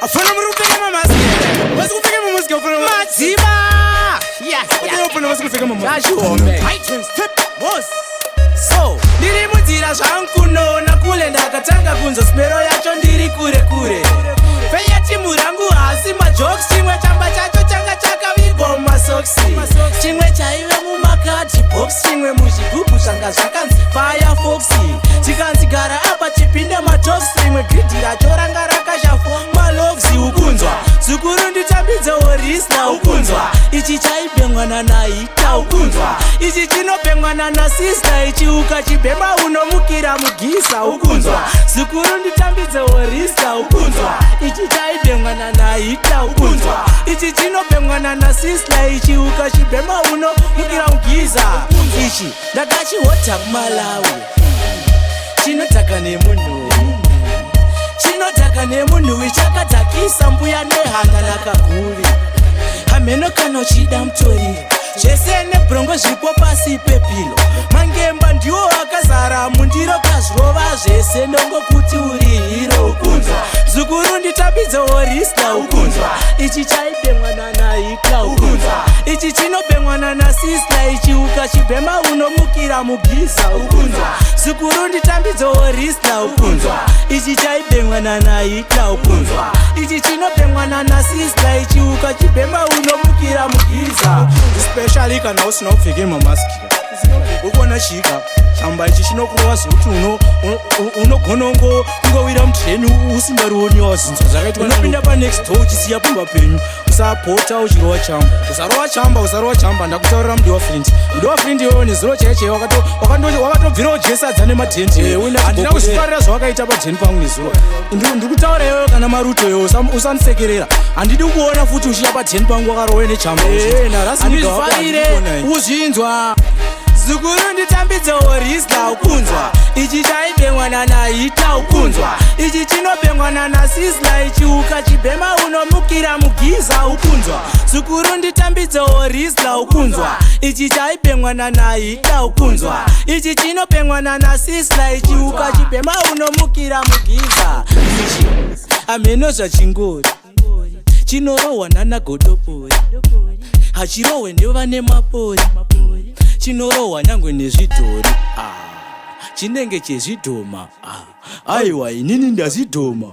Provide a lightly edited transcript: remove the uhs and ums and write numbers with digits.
afana muri kupfeka mamaski wasi kupfeka mamaski afana Madziva. afana wasi kupfeka mamaski Zvachihombe. So, ndiri munzira zvangu kunona kule ndakatanga kunzwa smero yacho ndiri kure kure. Peya timu rangu hasi majokes chimwe chamba chacho changa chakavigwa mumasoksi. Chimwe chaive mumakadhi box chimwe muzvigubhu zvanga zvakanzi Firefox. Chikanzi gara apa chipinde matops rimwe gridhi racho ranga rakashafo malogs ukunzwa. Zukuru nditambidze Orisla ukunzwa. Ichi chaibhengwana naita ukunzwa. Ichi chinobhengwana nasista ichiuka chibhema unomukira mugisa ukunzwa. Zukuru nditambidze Orisla ukunzwa. Ichi chaibhengwana naita ukunzwa. Ichi chinobhengwana nasista ichiuka chibhema unomukira mugisa. Ichi ndakachihota kuMalawi. Chinotaka nemunhu. Chinotaka nemunhu ichakatakisa mbuya nehanga nakaguri. Hameno kana uchida mutori. Zvese nebrongo zvipo pasi pepilo. Mangemba ndiwo akazara mundiro kazvirova zvese ndongokuti uri hiro ukunzwa. Zukuru nditambidze Orisla ukunzwa. Ichi chaibhemwana naika ukunzwa. Ichi chinobhemwana nasista ichiuka chibhema unomukira mugiza ukunzwa. Zukuru nditambidze Orisla ukunzwa. Ichi chaibhemwana naika ukunzwa. Ichi chinobhemwana nasista ichiuka chibhema unomukira mugiza. especially kana usina kupfeka mamaski ukona chika chamba ichi chinokurova zvekuti unogona kungowira mutreni usingarioni wazinzwa zvakaitwa unopinda panext door uchisiya pumba penyu usapota uchirova chamba usarova chamba ndakutaurira mudi waflint iwewe nezuro chaichai wakatobvirawo jesadza nematende handina kuzvifarira zvawakaita padheni pangu nezuro ndikutaura iwewe kana maruto iwewe usandisekerera handidi kuona futi uchiya padheni pangu wakarowe nechamba handizvifarire uzvinzwa. Zukuru nditambidze Orisla ukunzwa. Ichi chaibhengwana naita ukunzwa. Ichi chinobhengwana nasisla ichiuka chibhema unomukira mugiza ukunzwa. Zukuru nditambidze Orisla ukunzwa. Ichi chaibhengwana naita ukunzwa. Ichi chinobhengwana nasisla ichiuka chibhema unomukira mugiza. Ichi ameno zvachingori chinorohwa nanagodobori hachirohwe nevane mapori chinorohwa nyangwe nezvidhori chinenge chezvidhoma aiwa inini ndazidhoma.